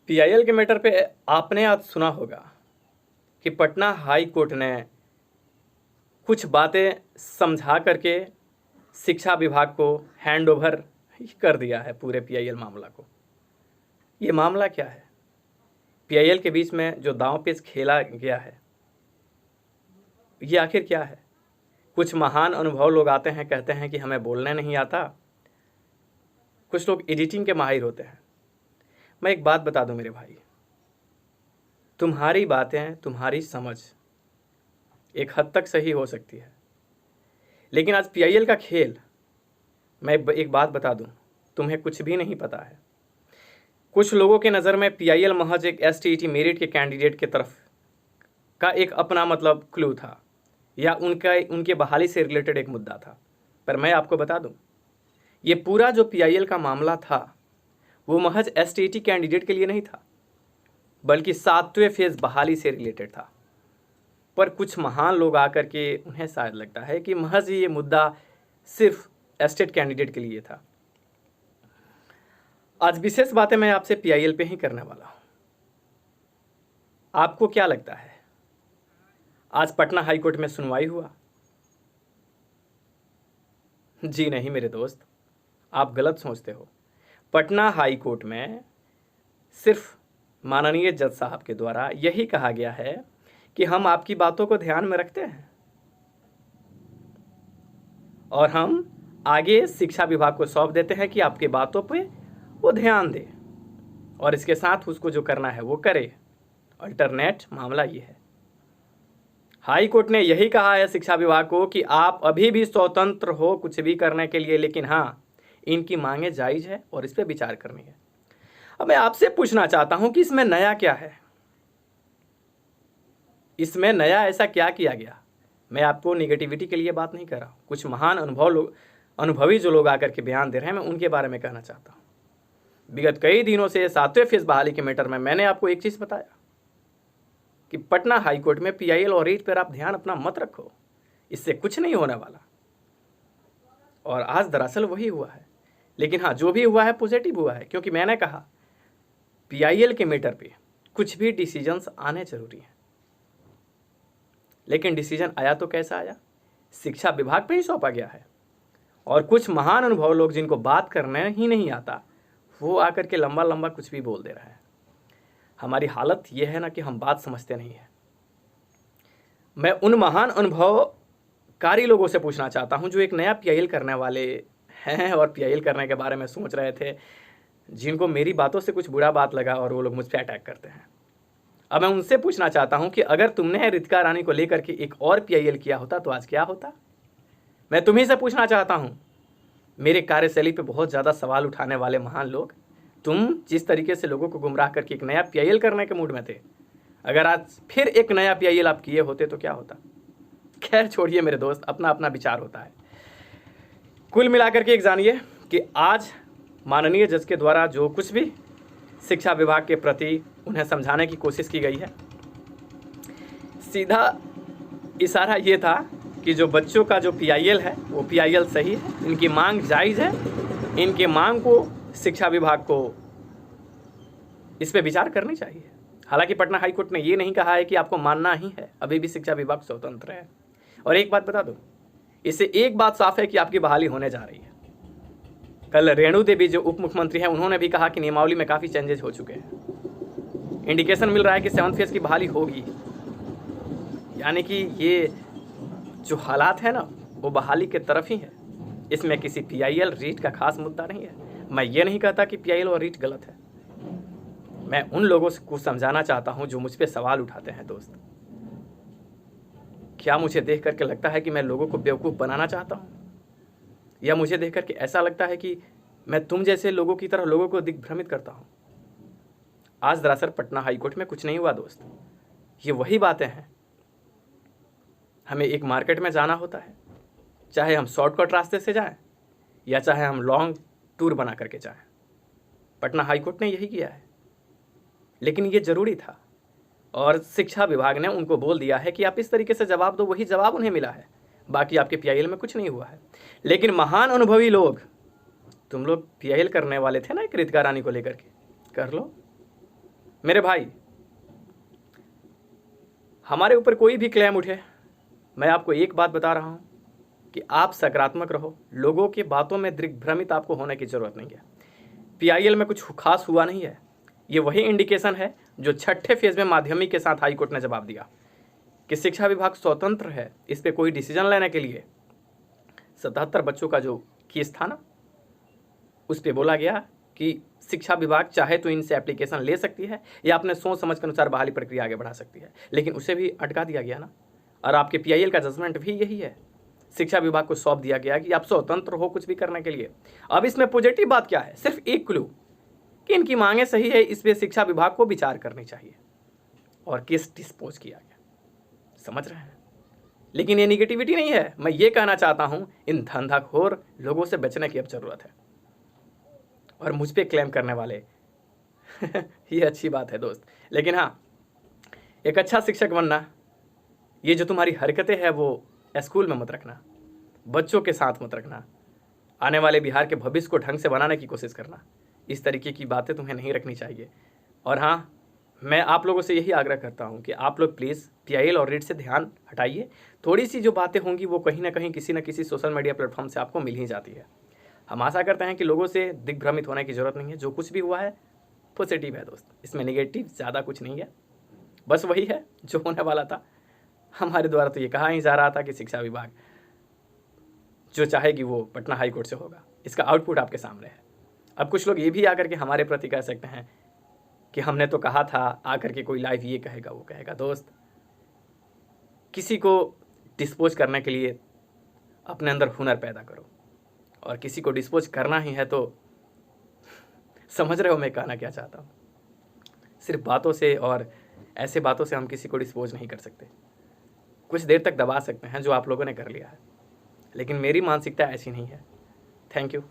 PIL के matter पे आपने आज सुना होगा कि पटना हाई कोर्ट ने कुछ बातें समझा करके शिक्षा विभाग को हैंड ओवर कर दिया है पूरे पीआईएल मामला को। ये मामला क्या है? पीआईएल के बीच में जो दांव पेच खेला गया है ये आखिर क्या है? कुछ महान अनुभव लोग आते हैं, कहते हैं कि हमें बोलने नहीं आता। कुछ लोग एडिटिंग के माहिर होते हैं। मैं एक बात बता दूं मेरे भाई, तुम्हारी बातें, तुम्हारी समझ एक हद तक सही हो सकती है, लेकिन आज पीआईएल का खेल, मैं एक बात बता दूं, तुम्हें कुछ भी नहीं पता है। कुछ लोगों के नज़र में पीआईएल महज एक एसटीईटी मेरिट के कैंडिडेट के तरफ का एक अपना मतलब क्लू था, या उनके बहाली से रिलेटेड एक मुद्दा था। पर मैं आपको बता दूं, ये पूरा जो पीआईएल का मामला था वो महज एसटीईटी कैंडिडेट के लिए नहीं था, बल्कि 7वें फेज बहाली से रिलेटेड था। पर कुछ महान लोग आकर के उन्हें शायद लगता है कि महज ये मुद्दा सिर्फ एस्टेट कैंडिडेट के लिए था। आज विशेष बातें मैं आपसे पीआईएल पे ही करने वाला हूं। आपको क्या लगता है, आज पटना हाई कोर्ट में सुनवाई हुआ? जी नहीं मेरे दोस्त, आप गलत सोचते हो। पटना हाई कोर्ट में सिर्फ माननीय जज साहब के द्वारा यही कहा गया है कि हम आपकी बातों को ध्यान में रखते हैं और हम आगे शिक्षा विभाग को सौंप देते हैं कि आपकी बातों पे वो ध्यान दे और इसके साथ उसको जो करना है वो करे। अल्टरनेट मामला ये है। हाई कोर्ट ने यही कहा है शिक्षा विभाग को कि आप अभी भी स्वतंत्र हो कुछ भी करने के लिए, लेकिन हाँ, इनकी मांगे जायज़ है और इस पर विचार करनी है। अब मैं आपसे पूछना चाहता हूं कि इसमें नया क्या है? इसमें नया ऐसा क्या किया गया? मैं आपको निगेटिविटी के लिए बात नहीं कर रहा हूं। कुछ महान अनुभवी जो लोग आकर के बयान दे रहे हैं, मैं उनके बारे में कहना चाहता हूं। विगत कई दिनों से 7वें फेज बहाली के मैटर में मैंने आपको एक चीज़ बताया कि पटना हाई कोर्ट में पीआईएल और रीट पर आप ध्यान अपना मत रखो, इससे कुछ नहीं होने वाला। और आज दरअसल वही हुआ है। लेकिन हाँ, जो भी हुआ है पॉजिटिव हुआ है, क्योंकि मैंने कहा पीआईएल के मैटर पे कुछ भी डिसीजंस आने जरूरी हैं। लेकिन डिसीजन आया तो कैसा आया? शिक्षा विभाग पे ही सौंपा गया है और कुछ महान अनुभव लोग जिनको बात करने ही नहीं आता, वो आकर के लंबा लंबा कुछ भी बोल दे रहा है। हमारी हालत ये है ना कि हम बात समझते नहीं है। मैं उन महान अनुभवकारी लोगों से पूछना चाहता हूं जो एक नया पीआईएल करने वाले हैं और पीआईएल करने के बारे में सोच रहे थे, जिनको मेरी बातों से कुछ बुरा बात लगा और वो लोग मुझ पर अटैक करते हैं। अब मैं उनसे पूछना चाहता हूं कि अगर तुमने रितिका रानी को लेकर के एक और पीआईएल किया होता तो आज क्या होता? मैं तुम्ही से पूछना चाहता हूं, मेरे कार्यशैली पे बहुत ज़्यादा सवाल उठाने वाले महान लोग, तुम जिस तरीके से लोगों को गुमराह करके एक नया पीआईएल करने के मूड में थे, अगर आज फिर एक नया पीआईएल आप किए होते तो क्या होता? खैर छोड़िए मेरे दोस्त, अपना अपना विचार होता है। कुल मिलाकर के एक जानिए कि आज माननीय जज के द्वारा जो कुछ भी शिक्षा विभाग के प्रति उन्हें समझाने की कोशिश की गई है, सीधा इशारा ये था कि जो बच्चों का जो पीआईएल है वो पीआईएल सही है, इनकी मांग जायज़ है, इनके मांग को शिक्षा विभाग को इस पे विचार करनी चाहिए। हालांकि पटना हाई कोर्ट ने ये नहीं कहा है कि आपको मानना ही है, अभी भी शिक्षा विभाग स्वतंत्र है। और एक बात बता दो, इससे एक बात साफ है कि आपकी बहाली होने जा रही है। कल रेणु देवी जो उप मुख्यमंत्री हैं, उन्होंने भी कहा कि नियमावली में काफ़ी चेंजेस हो चुके हैं। इंडिकेशन मिल रहा है कि 7th फेज की बहाली होगी, यानी कि ये जो हालात है ना वो बहाली के तरफ ही है। इसमें किसी पीआईएल रीट का खास मुद्दा नहीं है। मैं ये नहीं कहता कि पीआईएल और रीट गलत है। मैं उन लोगों को समझाना चाहता हूं जो मुझ पे सवाल उठाते हैं। दोस्त, क्या मुझे देख करके लगता है कि मैं लोगों को बेवकूफ़ बनाना चाहता हूं, या मुझे देख करके ऐसा लगता है कि मैं तुम जैसे लोगों की तरह लोगों को दिग्भ्रमित करता हूं? आज दरअसल पटना हाई कोर्ट में कुछ नहीं हुआ दोस्त। ये वही बातें हैं। हमें एक मार्केट में जाना होता है, चाहे हम शॉर्टकट रास्ते से जाएं या चाहे हम लॉन्ग टूर बना करके जाएं। पटना हाई कोर्ट ने यही किया है, लेकिन ये ज़रूरी था और शिक्षा विभाग ने उनको बोल दिया है कि आप इस तरीके से जवाब दो। वही जवाब उन्हें मिला है। बाकी आपके पीआईएल में कुछ नहीं हुआ है। लेकिन महान अनुभवी लोग, तुम लोग पीआईएल करने वाले थे ना एक रितिका रानी को लेकर के, कर लो। मेरे भाई, हमारे ऊपर कोई भी क्लेम उठे, मैं आपको एक बात बता रहा हूं कि आप सकारात्मक रहो। लोगों की बातों में दिग्भ्रमित आपको होने की जरूरत नहीं है। पीआईएल में कुछ खास हुआ नहीं है। ये वही इंडिकेशन है जो छठे फेज में माध्यमिक के साथ हाईकोर्ट ने जवाब दिया कि शिक्षा विभाग स्वतंत्र है इस पे कोई डिसीजन लेने के लिए। 77 बच्चों का जो केस था ना, उस पे बोला गया कि शिक्षा विभाग चाहे तो इनसे एप्लीकेशन ले सकती है या अपने सोच समझ के अनुसार बहाली प्रक्रिया आगे बढ़ा सकती है, लेकिन उसे भी अटका दिया गया ना। और आपके पीआईएल का जजमेंट भी यही है, शिक्षा विभाग को सौंप दिया गया कि आप स्वतंत्र हो कुछ भी करने के लिए। अब इसमें पॉजिटिव बात क्या है, सिर्फ एक क्लू कि इनकी मांगे सही है, इस पे शिक्षा विभाग को विचार करनी चाहिए और केस डिस्पोज किया गया। समझ रहे हैं? लेकिन ये निगेटिविटी नहीं है। मैं ये कहना चाहता हूं इन धंधाखोर लोगों से बचने की अब जरूरत है और मुझ पे क्लेम करने वाले ये अच्छी बात है दोस्त, लेकिन हाँ, एक अच्छा शिक्षक बनना, ये जो तुम्हारी हरकतें हैं वो स्कूल में मत रखना, बच्चों के साथ मत रखना, आने वाले बिहार के भविष्य को ढंग से बनाने की कोशिश करना। इस तरीके की बातें तुम्हें नहीं रखनी चाहिए। और हाँ, मैं आप लोगों से यही आग्रह करता हूँ कि आप लोग प्लीज़ पीआईएल और रीट से ध्यान हटाइए। थोड़ी सी जो बातें होंगी वो कहीं ना कहीं किसी न किसी सोशल मीडिया प्लेटफॉर्म से आपको मिल ही जाती है। हम आशा करते हैं कि लोगों से दिग्भ्रमित होने की ज़रूरत नहीं है। जो कुछ भी हुआ है पॉजिटिव है दोस्त, इसमें नेगेटिव ज़्यादा कुछ नहीं है, बस वही है जो होने वाला था। हमारे द्वारा तो ये कहा ही जा रहा था कि शिक्षा विभाग जो चाहेगी वो पटना हाई कोर्ट से होगा। इसका आउटपुट आपके सामने है। अब कुछ लोग ये भी आकर के हमारे प्रति कह सकते हैं कि हमने तो कहा था, आकर के कोई लाइव ये कहेगा वो कहेगा। दोस्त, किसी को डिस्पोज करने के लिए अपने अंदर हुनर पैदा करो, और किसी को डिस्पोज करना ही है तो समझ रहे हो मैं कहना क्या चाहता हूँ। सिर्फ बातों से और ऐसे बातों से हम किसी को डिस्पोज नहीं कर सकते। कुछ देर तक दबा सकते हैं जो आप लोगों ने कर लिया है, लेकिन मेरी मानसिकता ऐसी नहीं है। Thank you.